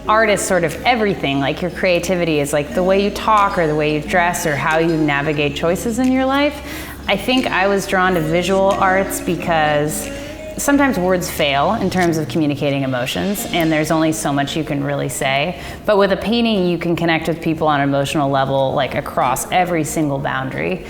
art is sort of everything. Like your creativity is like the way you talk or the way you dress or how you navigate choices in your life. I think I was drawn to visual arts because sometimes words fail in terms of communicating emotions, and there's only so much you can really say. But with a painting, you can connect with people on an emotional level, like across every single boundary,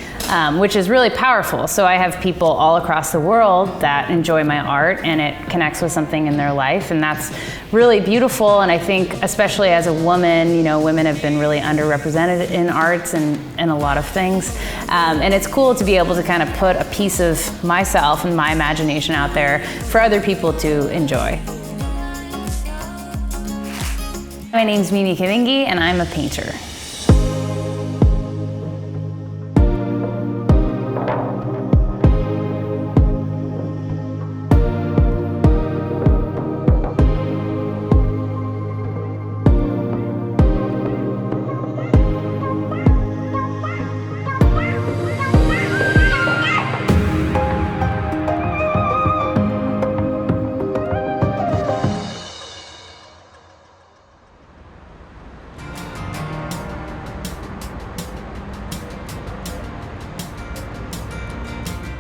which is really powerful. So I have people all across the world that enjoy my art, and it connects with something in their life, and that's really beautiful. And I think, especially as a woman, you know, women have been really underrepresented in arts and a lot of things. And it's cool to be able to kind of put a piece of myself and my imagination out there for other people to enjoy. My name's Kvinge and I'm a painter.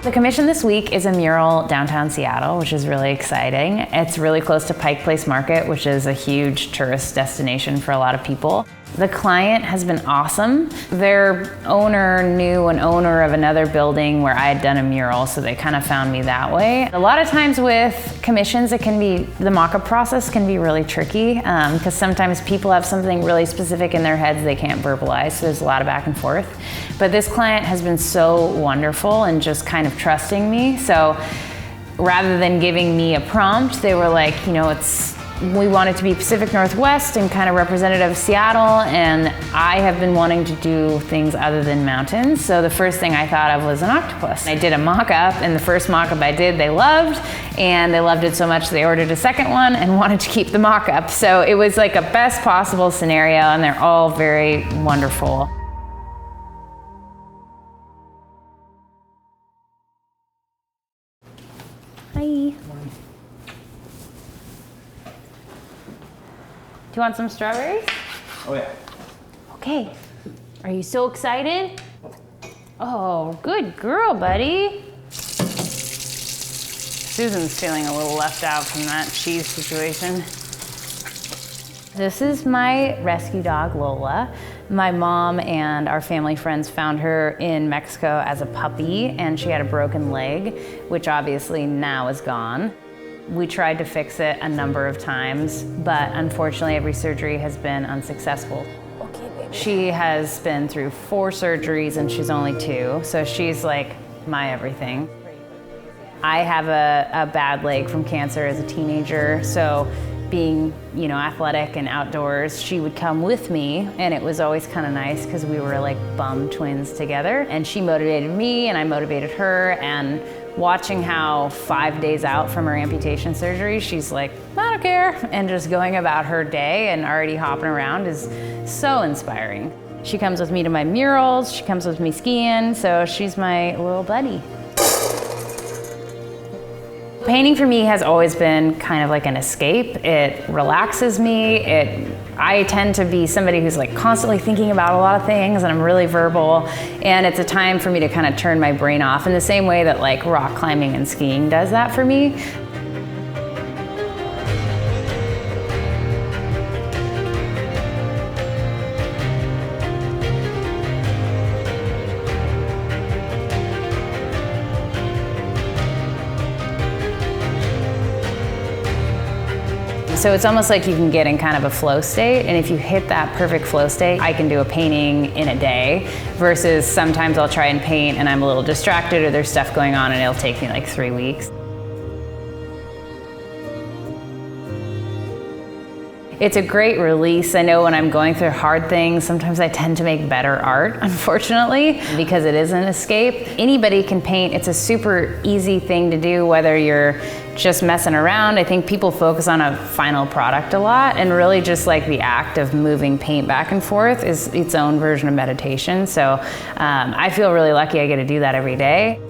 The commission this week is a mural downtown Seattle, which is really exciting. It's really close to Pike Place Market, which is a huge tourist destination for a lot of people. The client has been awesome. Their owner knew an owner of another building where I had done a mural, so they kind of found me that way. A lot of times with commissions, the mock-up process can be really tricky because sometimes people have something really specific in their heads they can't verbalize, so there's a lot of back and forth. But this client has been so wonderful and just kind of trusting me. So rather than giving me a prompt, they were like, you know, we want it to be Pacific Northwest and kind of representative of Seattle, and I have been wanting to do things other than mountains, so the first thing I thought of was an octopus. I did a mock-up, and the first mock-up I did they loved, and they loved it so much they ordered a second one and wanted to keep the mock-up. So it was like a best possible scenario, and they're all very wonderful. Hi. Do you want some strawberries? Oh yeah. Okay. Are you so excited? Oh, good girl, buddy. Susan's feeling a little left out from that cheese situation. This is my rescue dog, Lola. My mom and our family friends found her in Mexico as a puppy, and she had a broken leg, which obviously now is gone. We tried to fix it a number of times, but unfortunately every surgery has been unsuccessful. Okay, baby. She has been through 4 surgeries and she's only 2, so she's like my everything. I have a bad leg from cancer as a teenager, so being, you know, athletic and outdoors, she would come with me, and it was always kind of nice because we were like bum twins together, and she motivated me and I motivated her. And watching how 5 days out from her amputation surgery, she's like, I don't care, and just going about her day and already hopping around is so inspiring. She comes with me to my murals, she comes with me skiing, so she's my little buddy. Painting for me has always been kind of like an escape. It relaxes me. I tend to be somebody who's like constantly thinking about a lot of things, and I'm really verbal, and it's a time for me to kind of turn my brain off in the same way that like rock climbing and skiing does that for me. So it's almost like you can get in kind of a flow state, and if you hit that perfect flow state, I can do a painting in a day, versus sometimes I'll try and paint and I'm a little distracted or there's stuff going on and it'll take me like 3 weeks. It's a great release. I know when I'm going through hard things, sometimes I tend to make better art, unfortunately, because it is an escape. Anybody can paint. It's a super easy thing to do, whether you're just messing around. I think people focus on a final product a lot, and really just like the act of moving paint back and forth is its own version of meditation. So I feel really lucky I get to do that every day.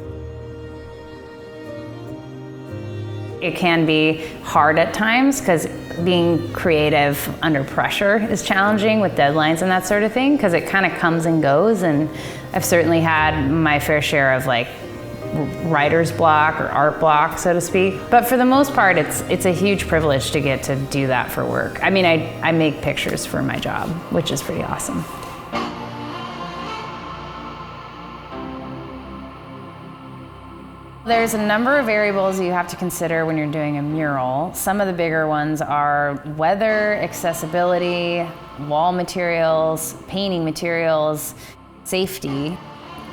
It can be hard at times because Being creative under pressure is challenging with deadlines and that sort of thing, because it kind of comes and goes, and I've certainly had my fair share of like writer's block or art block, so to speak. But for the most part, it's a huge privilege to get to do that for work. I mean, I make pictures for my job, which is pretty awesome. There's a number of variables you have to consider when you're doing a mural. Some of the bigger ones are weather, accessibility, wall materials, painting materials, safety,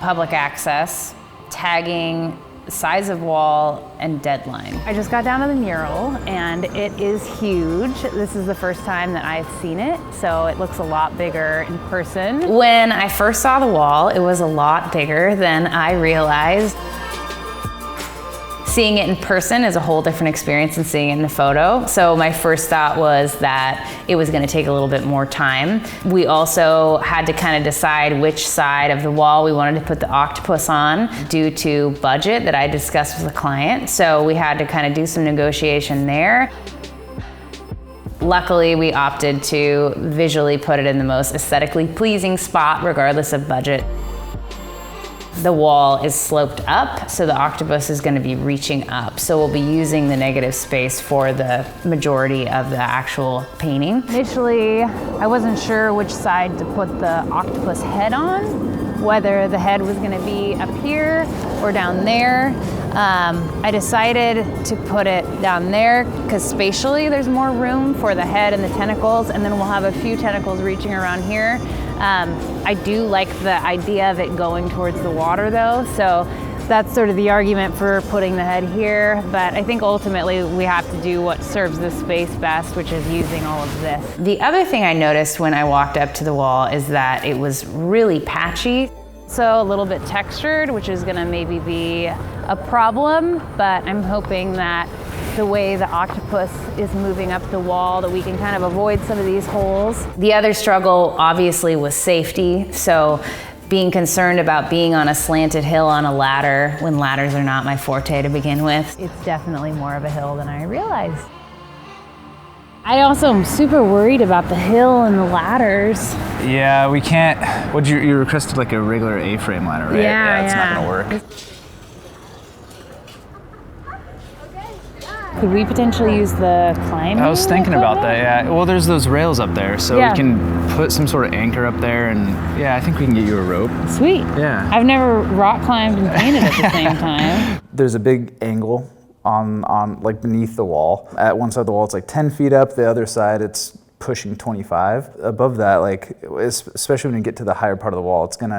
public access, tagging, size of wall, and deadline. I just got down to the mural and it is huge. This is the first time that I've seen it, so it looks a lot bigger in person. When I first saw the wall, it was a lot bigger than I realized. Seeing it in person is a whole different experience than seeing it in a photo. So my first thought was that it was gonna take a little bit more time. We also had to kind of decide which side of the wall we wanted to put the octopus on due to budget that I discussed with the client. So we had to kind of do some negotiation there. Luckily, we opted to visually put it in the most aesthetically pleasing spot, regardless of budget. The wall is sloped up, so the octopus is going to be reaching up. So we'll be using the negative space for the majority of the actual painting. Initially, I wasn't sure which side to put the octopus head on, whether the head was going to be up here or down there. I decided to put it down there because spatially there's more room for the head and the tentacles, and then we'll have a few tentacles reaching around here. I do like the idea of it going towards the water though, so that's sort of the argument for putting the head here, but I think ultimately we have to do what serves the space best, which is using all of this. The other thing I noticed when I walked up to the wall is that it was really patchy. So a little bit textured, which is gonna maybe be a problem, but I'm hoping that the way the octopus is moving up the wall that we can kind of avoid some of these holes. The other struggle obviously was safety. So being concerned about being on a slanted hill on a ladder when ladders are not my forte to begin with. It's definitely more of a hill than I realized. I also am super worried about the hill and the ladders. Yeah, we can't. What you requested like a regular A-frame ladder, right? Yeah, it's not gonna work. Could we potentially use the climbing? I was thinking about that, yeah. Well, there's those rails up there, so we can put some sort of anchor up there, and yeah, I think we can get you a rope. Sweet. Yeah. I've never rock climbed and painted at the same time. There's a big angle on like beneath the wall. At one side of the wall, it's like 10 feet up. The other side, it's pushing 25. Above that, like, especially when you get to the higher part of the wall, it's kind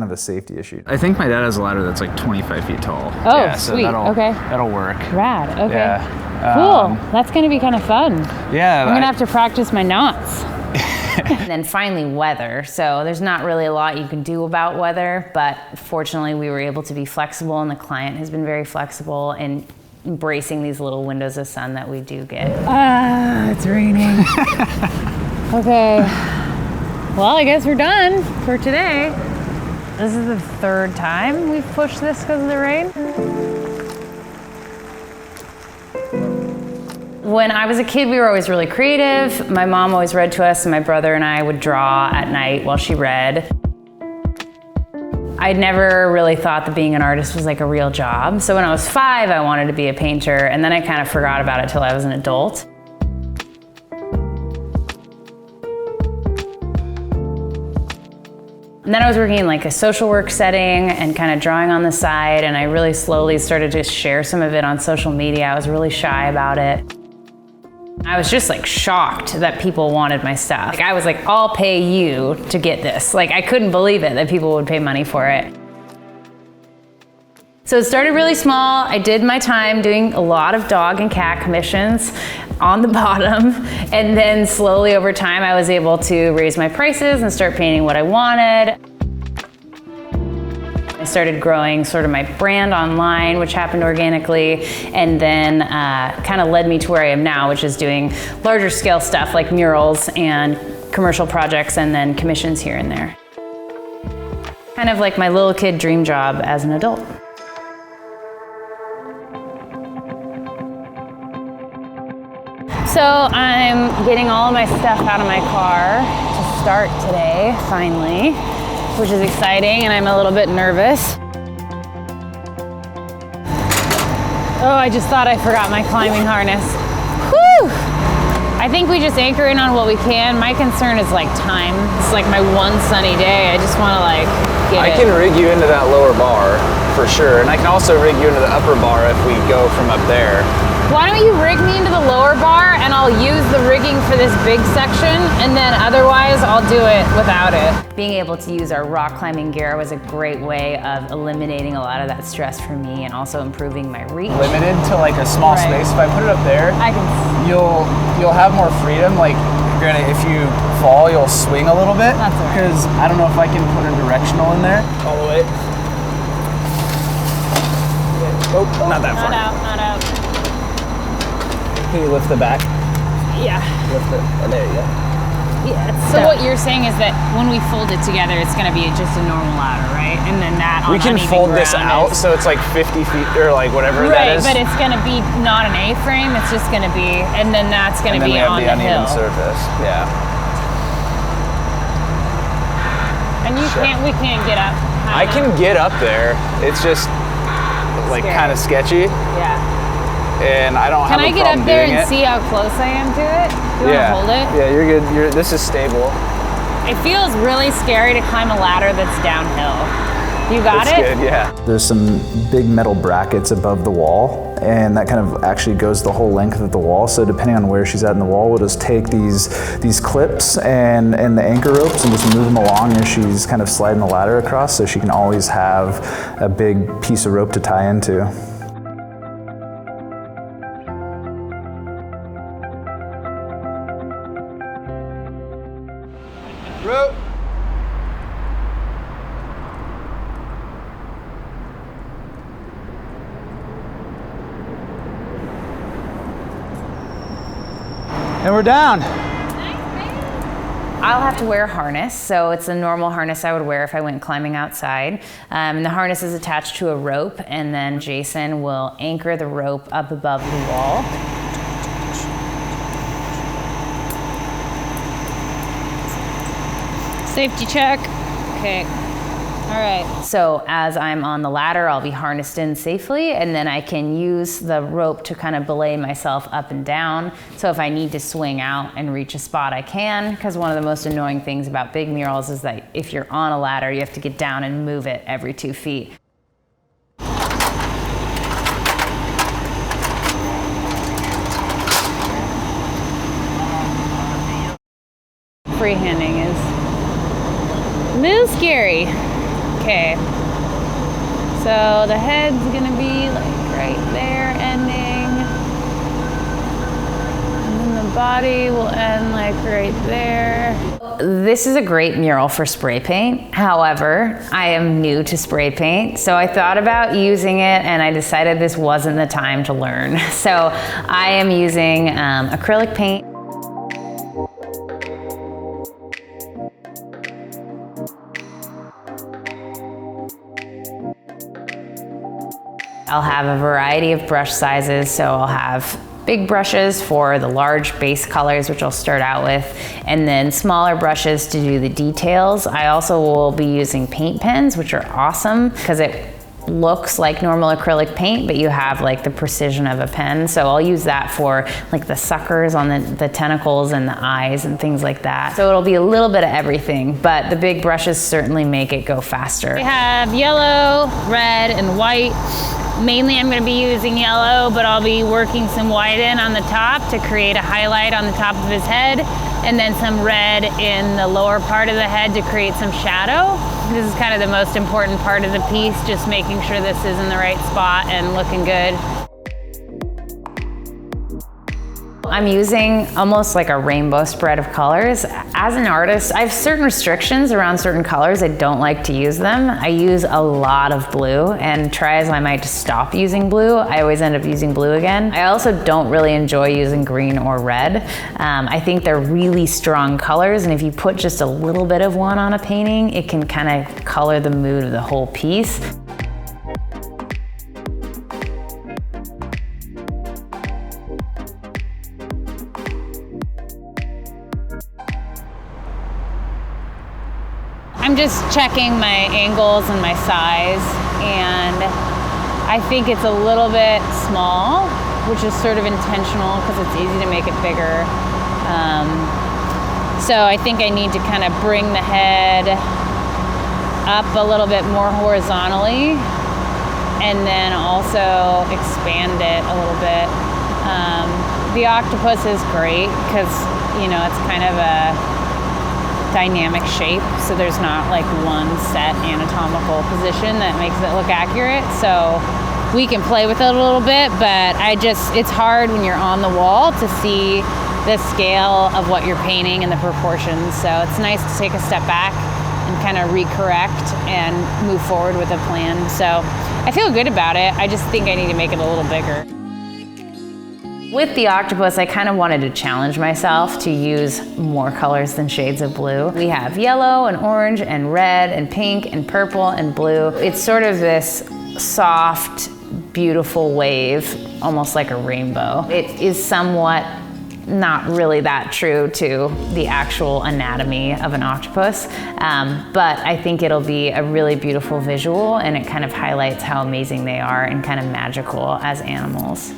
of a safety issue. I think my dad has a ladder that's like 25 feet tall. Oh, yeah, so sweet, okay. That'll work. Rad, okay. Yeah. Cool, that's gonna be kind of fun. Yeah. I'm gonna have to practice my knots. And then finally, weather. So there's not really a lot you can do about weather, but fortunately we were able to be flexible, and the client has been very flexible in embracing these little windows of sun that we do get. It's raining. Okay, well, I guess we're done for today. This is the third time we've pushed this because of the rain. When I was a kid, we were always really creative. My mom always read to us, and my brother and I would draw at night while she read. I'd never really thought that being an artist was like a real job. So when I was 5, I wanted to be a painter, and then I kind of forgot about it till I was an adult. And then I was working in like a social work setting and kind of drawing on the side, and I really slowly started to share some of it on social media. I was really shy about it. I was just like shocked that people wanted my stuff. Like I was like, I'll pay you to get this. Like I couldn't believe it that people would pay money for it. So it started really small. I did my time doing a lot of dog and cat commissions on the bottom. And then slowly over time, I was able to raise my prices and start painting what I wanted. I started growing sort of my brand online, which happened organically, and then kind of led me to where I am now, which is doing larger scale stuff like murals and commercial projects and then commissions here and there. Kind of like my little kid dream job as an adult. So I'm getting all of my stuff out of my car to start today, finally, which is exciting, and I'm a little bit nervous. Oh, I just thought I forgot my climbing harness. Whew! I think we just anchor in on what we can. My concern is like time. It's like my one sunny day. I just want to like get I can rig you into that lower bar for sure, and I can also rig you into the upper bar if we go from up there. Why don't you rig me into the lower bar and I'll use the rigging for this big section, and then otherwise I'll do it without it. Being able to use our rock climbing gear was a great way of eliminating a lot of that stress for me and also improving my reach. Limited to like a small space. If I put it up there, I can. You'll have more freedom. Like, granted, if you fall, you'll swing a little bit. That's all right. Because I don't know if I can put a directional in there all the way. Oh, not that far. Not out. Can you lift the back? Yeah. Lift it. Oh, there you go. Yeah. So what you're saying is that when we fold it together, it's going to be just a normal ladder, right? And then that on we can uneven fold this ground out so it's like 50 feet or like whatever right, that is. but it's going to be not an A-frame. It's just going to be, and then that's going to be on the hill. Surface. Yeah. And we can't get up. I can get up there. It's just like kind of sketchy. Yeah. And I don't have a problem doing it. Can I get up there and see how close I am to it? Do you want to hold it? Yeah, you're good. This is stable. It feels really scary to climb a ladder that's downhill. You got it? Good, yeah. There's some big metal brackets above the wall, and that kind of actually goes the whole length of the wall. So depending on where she's at in the wall, we'll just take these clips and the anchor ropes and just move them along as she's kind of sliding the ladder across, so she can always have a big piece of rope to tie into. Rope. And we're down. I'll have to wear a harness, so it's a normal harness I would wear if I went climbing outside. And the harness is attached to a rope, and then Jason will anchor the rope up above the wall. Safety check. Okay. All right. So as I'm on the ladder, I'll be harnessed in safely, and then I can use the rope to kind of belay myself up and down. So if I need to swing out and reach a spot, I can, because one of the most annoying things about big murals is that if you're on a ladder, you have to get down and move it every 2 feet. Freehanding is a little scary. Okay, so the head's gonna be like right there ending, and then the body will end like right there. This is a great mural for spray paint. However, I am new to spray paint, so I thought about using it and I decided this wasn't the time to learn. So I am using acrylic paint. I'll have a variety of brush sizes, so I'll have big brushes for the large base colors, which I'll start out with, and then smaller brushes to do the details. I also will be using paint pens, which are awesome because it looks like normal acrylic paint, but you have like the precision of a pen. So I'll use that for like the suckers on the tentacles and the eyes and things like that. So it'll be a little bit of everything, but the big brushes certainly make it go faster. We have yellow, red, and white. Mainly I'm going to be using yellow, but I'll be working some white in on the top to create a highlight on the top of his head, and then some red in the lower part of the head to create some shadow. This is kind of the most important part of the piece, just making sure this is in the right spot and looking good. I'm using almost like a rainbow spread of colors. As an artist, I have certain restrictions around certain colors. I don't like to use them. I use a lot of blue, and try as I might to stop using blue, I always end up using blue again. I also don't really enjoy using green or red. I think they're really strong colors, and if you put just a little bit of one on a painting, it can kind of color the mood of the whole piece. I'm just checking my angles and my size, and I think it's a little bit small, which is sort of intentional because it's easy to make it bigger. So I think I need to kind of bring the head up a little bit more horizontally, and then also expand it a little bit. The octopus is great because, you know, it's kind of a dynamic shape, so there's not like one set anatomical position that makes it look accurate. So we can play with it a little bit, but it's hard when you're on the wall to see the scale of what you're painting and the proportions. So it's nice to take a step back and kind of recorrect and move forward with a plan. So I feel good about it. I just think I need to make it a little bigger. With the octopus, I kind of wanted to challenge myself to use more colors than shades of blue. We have yellow and orange and red and pink and purple and blue. It's sort of this soft, beautiful wave, almost like a rainbow. It is somewhat not really that true to the actual anatomy of an octopus, but I think it'll be a really beautiful visual, and it kind of highlights how amazing they are and kind of magical as animals.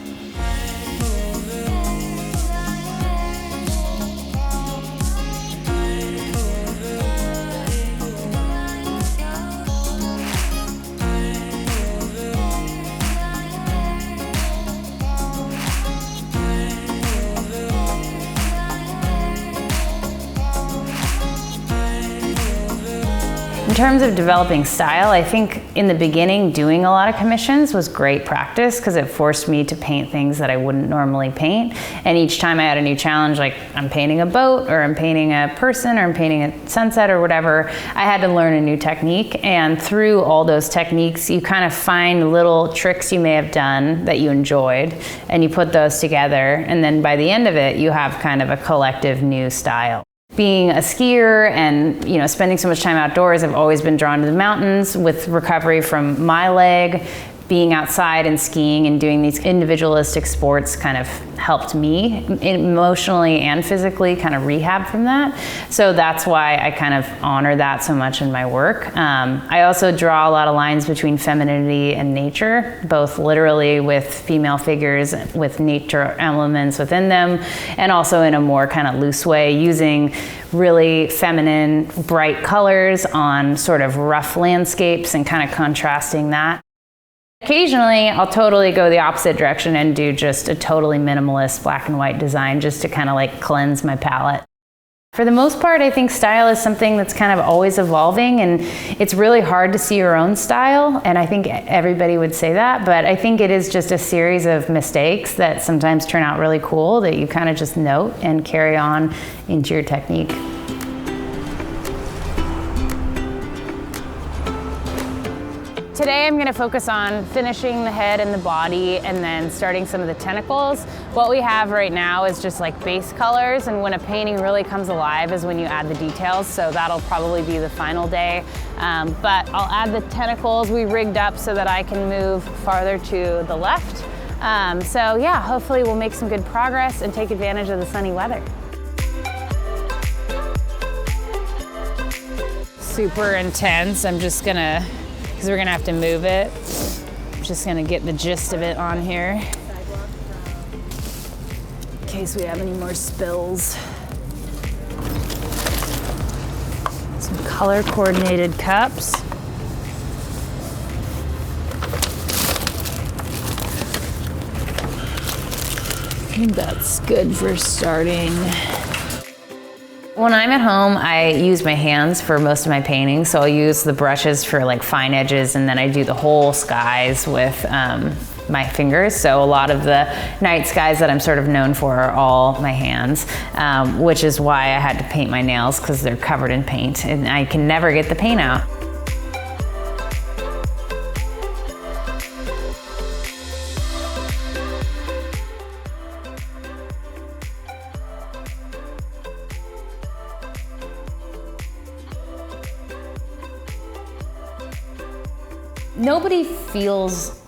In terms of developing style, I think in the beginning doing a lot of commissions was great practice because it forced me to paint things that I wouldn't normally paint. And each time I had a new challenge, like I'm painting a boat or I'm painting a person or I'm painting a sunset or whatever, I had to learn a new technique. And through all those techniques, you kind of find little tricks you may have done that you enjoyed, and you put those together. And then by the end of it, you have kind of a collective new style. Being a skier and, you know, spending so much time outdoors, I've always been drawn to the mountains. With recovery from my leg, being outside and skiing and doing these individualistic sports kind of helped me emotionally and physically kind of rehab from that. So that's why I kind of honor that so much in my work. I also draw a lot of lines between femininity and nature, both literally with female figures with nature elements within them, and also in a more kind of loose way, using really feminine, bright colors on sort of rough landscapes and kind of contrasting that. Occasionally, I'll totally go the opposite direction and do just a totally minimalist black and white design just to kind of like cleanse my palette. For the most part, I think style is something that's kind of always evolving, and it's really hard to see your own style, and I think everybody would say that, but I think it is just a series of mistakes that sometimes turn out really cool that you kind of just note and carry on into your technique. Today I'm going to focus on finishing the head and the body and then starting some of the tentacles. What we have right now is just like base colors, and when a painting really comes alive is when you add the details, so that'll probably be the final day. But I'll add the tentacles. We rigged up so that I can move farther to the left. So yeah, hopefully we'll make some good progress and take advantage of the sunny weather. Super intense. I'm just gonna, because we're gonna have to move it. I'm just gonna get the gist of it on here in case we have any more spills. Some color coordinated cups. I think that's good for starting. When I'm at home, I use my hands for most of my paintings, so I'll use the brushes for like fine edges, and then I do the whole skies with my fingers. So a lot of the night skies that I'm sort of known for are all my hands, which is why I had to paint my nails, because they're covered in paint and I can never get the paint out. Nobody feels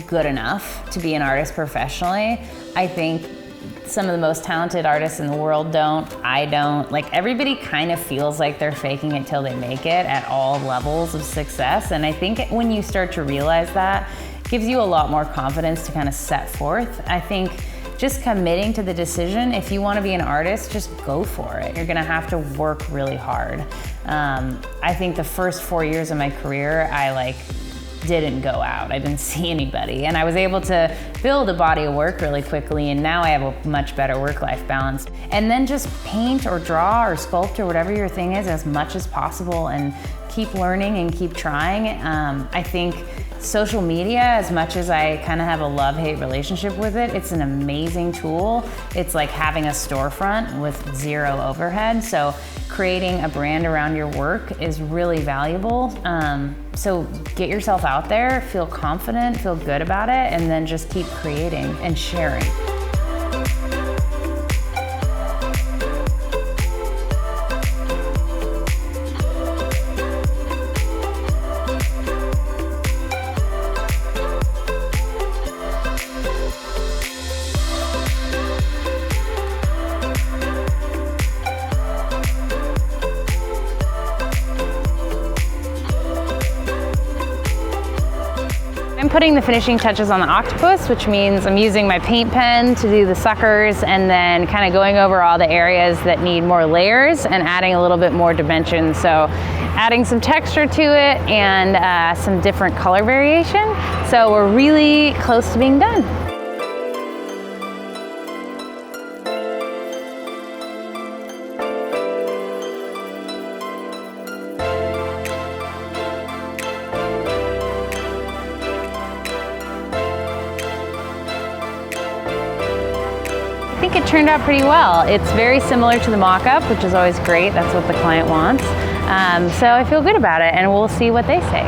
good enough to be an artist professionally. I think some of the most talented artists in the world don't. I don't. Like, everybody kind of feels like they're faking it till they make it at all levels of success. And I think when you start to realize that, it gives you a lot more confidence to kind of set forth. I think just committing to the decision, if you want to be an artist, just go for it. You're gonna have to work really hard. I think the first 4 years of my career, I didn't go out. I didn't see anybody. And I was able to build a body of work really quickly, and now I have a much better work-life balance. And then just paint or draw or sculpt or whatever your thing is as much as possible, and keep learning and keep trying. I think social media, as much as I kind of have a love-hate relationship with it, it's an amazing tool. It's like having a storefront with zero overhead. So creating a brand around your work is really valuable. So get yourself out there, feel confident, feel good about it, and then just keep creating and sharing. I'm putting the finishing touches on the octopus, which means I'm using my paint pen to do the suckers, and then kind of going over all the areas that need more layers and adding a little bit more dimension. So adding some texture to it and some different color variation. So we're really close to being done. I think it turned out pretty well. It's very similar to the mock-up, which is always great. That's what the client wants. So I feel good about it, and we'll see what they say.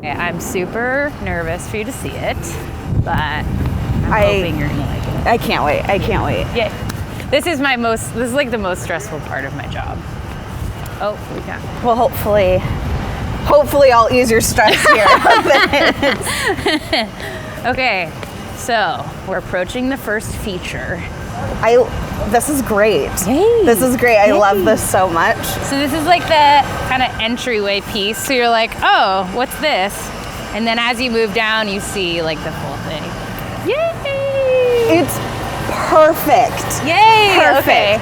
I'm super nervous for you to see it, but I'm hoping you're gonna like it. I can't wait. I can't wait. Yeah. This is like the most stressful part of my job. Oh, we got it. Well, hopefully I'll ease your stress here. Okay, so we're approaching the first feature. This is great. Yay. This is great. I love this so much. So this is like the kind of entryway piece. So you're like, oh, what's this? And then as you move down, you see like the full thing. Yay! It's perfect. Yay! Perfect. Okay.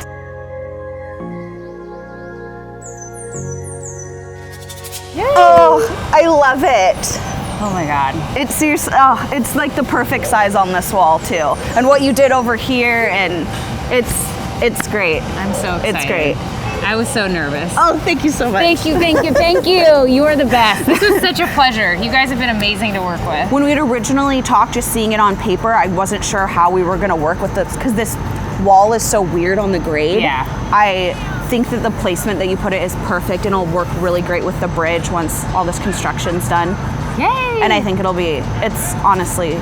Yay. Oh, I love it. Oh my God. It's seriously, it's like the perfect size on this wall too. And what you did over here, and it's great. I'm so excited. It's great. I was so nervous. Oh, thank you so much. Thank you, thank you, thank you. You are the best. This was such a pleasure. You guys have been amazing to work with. When we had originally talked, just seeing it on paper, I wasn't sure how we were gonna work with this, because this wall is so weird on the grade. Yeah. I think that the placement that you put it is perfect, and it'll work really great with the bridge once all this construction's done. Yay! And I think it's honestly,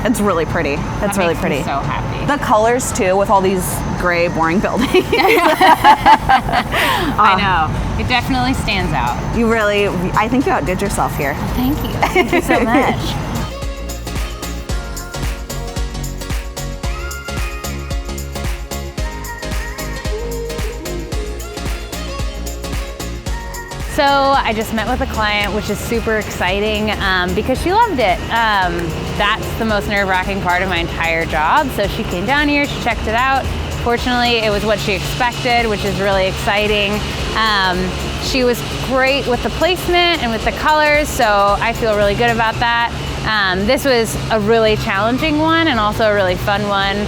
it's really pretty. It's really pretty. Me so happy. The colors too, with all these gray, boring buildings. I know. It definitely stands out. I think you outdid yourself here. Thank you. Thank you so much. So I just met with a client, which is super exciting because she loved it. That's the most nerve-wracking part of my entire job. So she came down here, she checked it out. Fortunately, it was what she expected, which is really exciting. She was great with the placement and with the colors, so I feel really good about that. This was a really challenging one and also a really fun one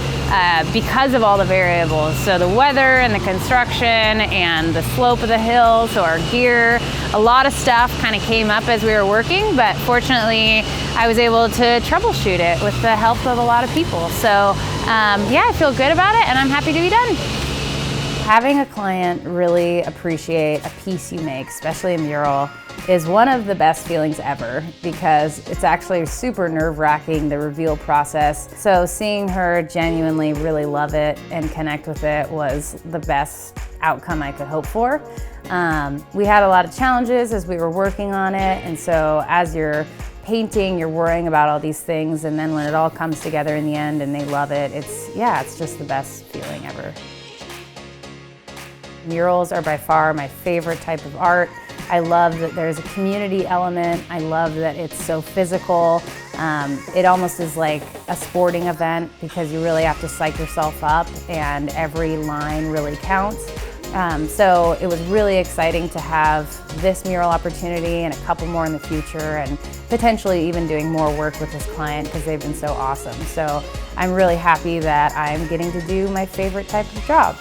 because of all the variables. So the weather and the construction and the slope of the hill, so our gear, a lot of stuff kind of came up as we were working, but fortunately I was able to troubleshoot it with the help of a lot of people. So yeah, I feel good about it and I'm happy to be done. Having a client really appreciate a piece you make, especially a mural, is one of the best feelings ever because it's actually super nerve-wracking, the reveal process. So seeing her genuinely really love it and connect with it was the best outcome I could hope for. We had a lot of challenges as we were working on it, and so as you're painting, you're worrying about all these things, and then when it all comes together in the end and they love it, it's just the best feeling ever. Murals are by far my favorite type of art. I love that there's a community element. I love that it's so physical. It almost is like a sporting event because you really have to psych yourself up and every line really counts. So it was really exciting to have this mural opportunity and a couple more in the future, and potentially even doing more work with this client because they've been so awesome. So I'm really happy that I'm getting to do my favorite type of job.